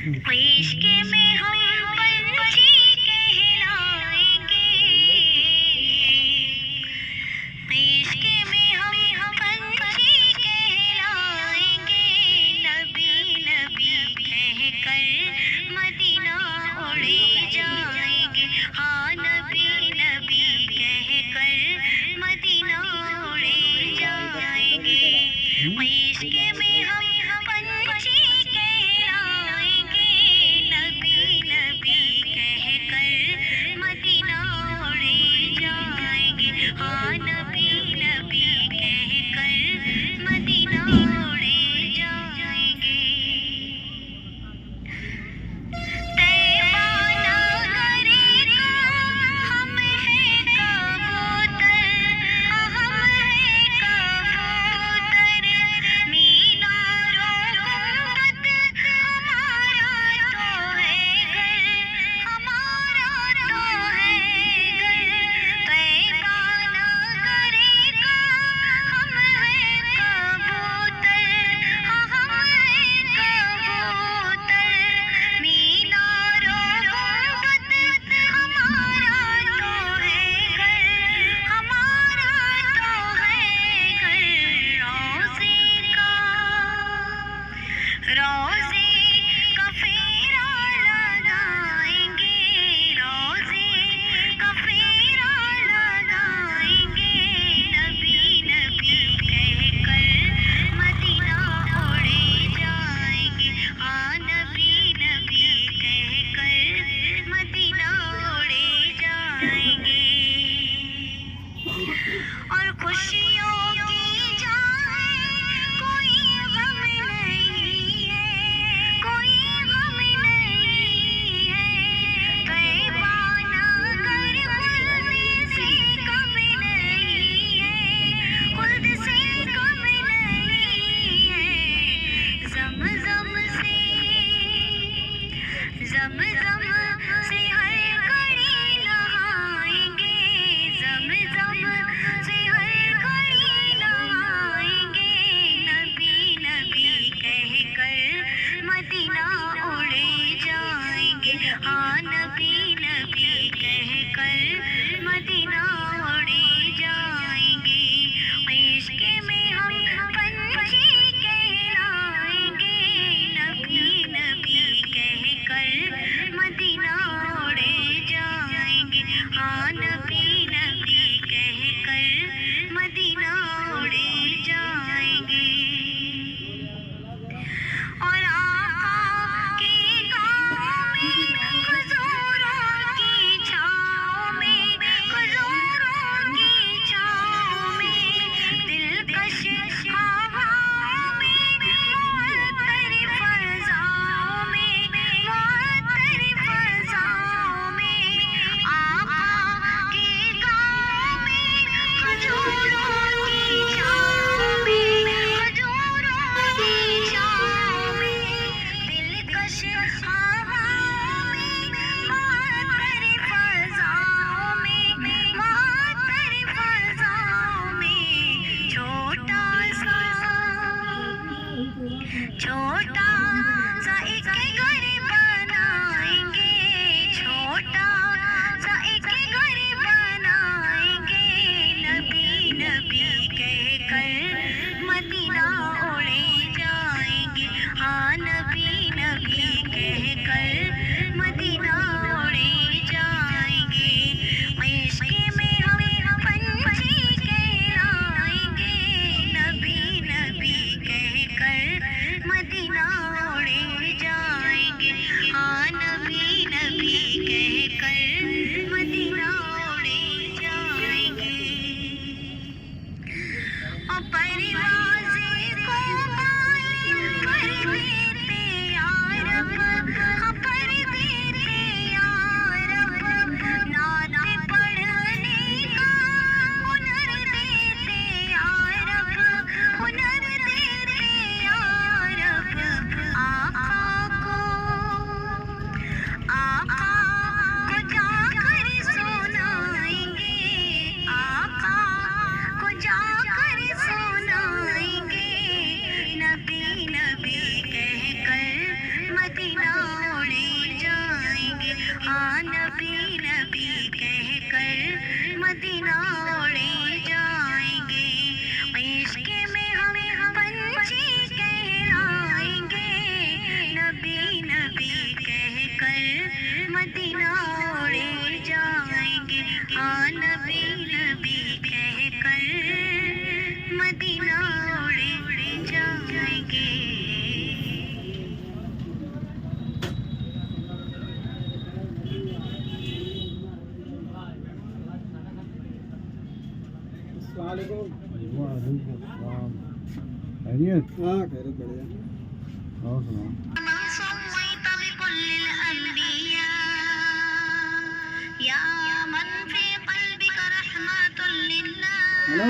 इश्क में हम पंछी कहलाएंगे, इश्क में हम पंछी कहलाएंगे, नबी नबी कहकर मदीना उड़े जाएंगे। हाँ नबी नबी कहकर मदीना उड़े जाएंगे। इश्क में हम पंछी कहलाएंगे, नबी नबी खैरियत? हाँ खैरियत बढ़िया। और सुनाओ। हेलो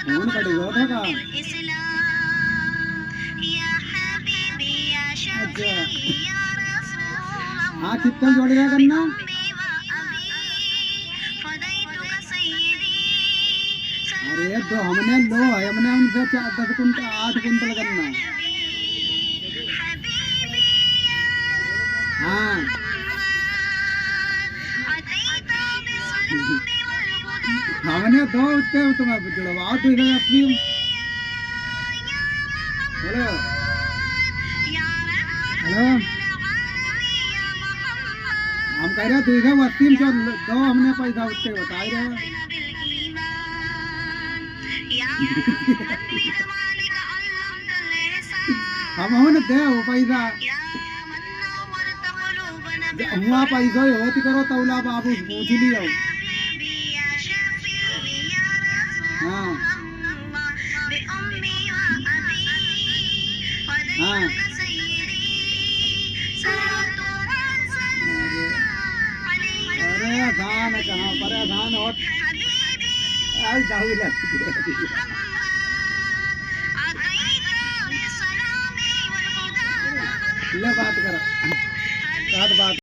फोन कट गया था का? अच्छा हाँ कितना जोड़ेगा करना? अरे तो हमने उनसे 10 कुंटल 8 कुंटल करना। हाँ हमने दो उत्ते तुम्हें जुड़वा तो इधर अपनी। हेलो हेलो हम कह रहे थे वसीम जो दो हमने पैसा उत्ते बता रहे हम दे वो पैसा हुआ पैसा होती करो तौला बाबू पूछ लियो। हाँ हाँ परेशान कहाँ परेशान हो ले बात करो बात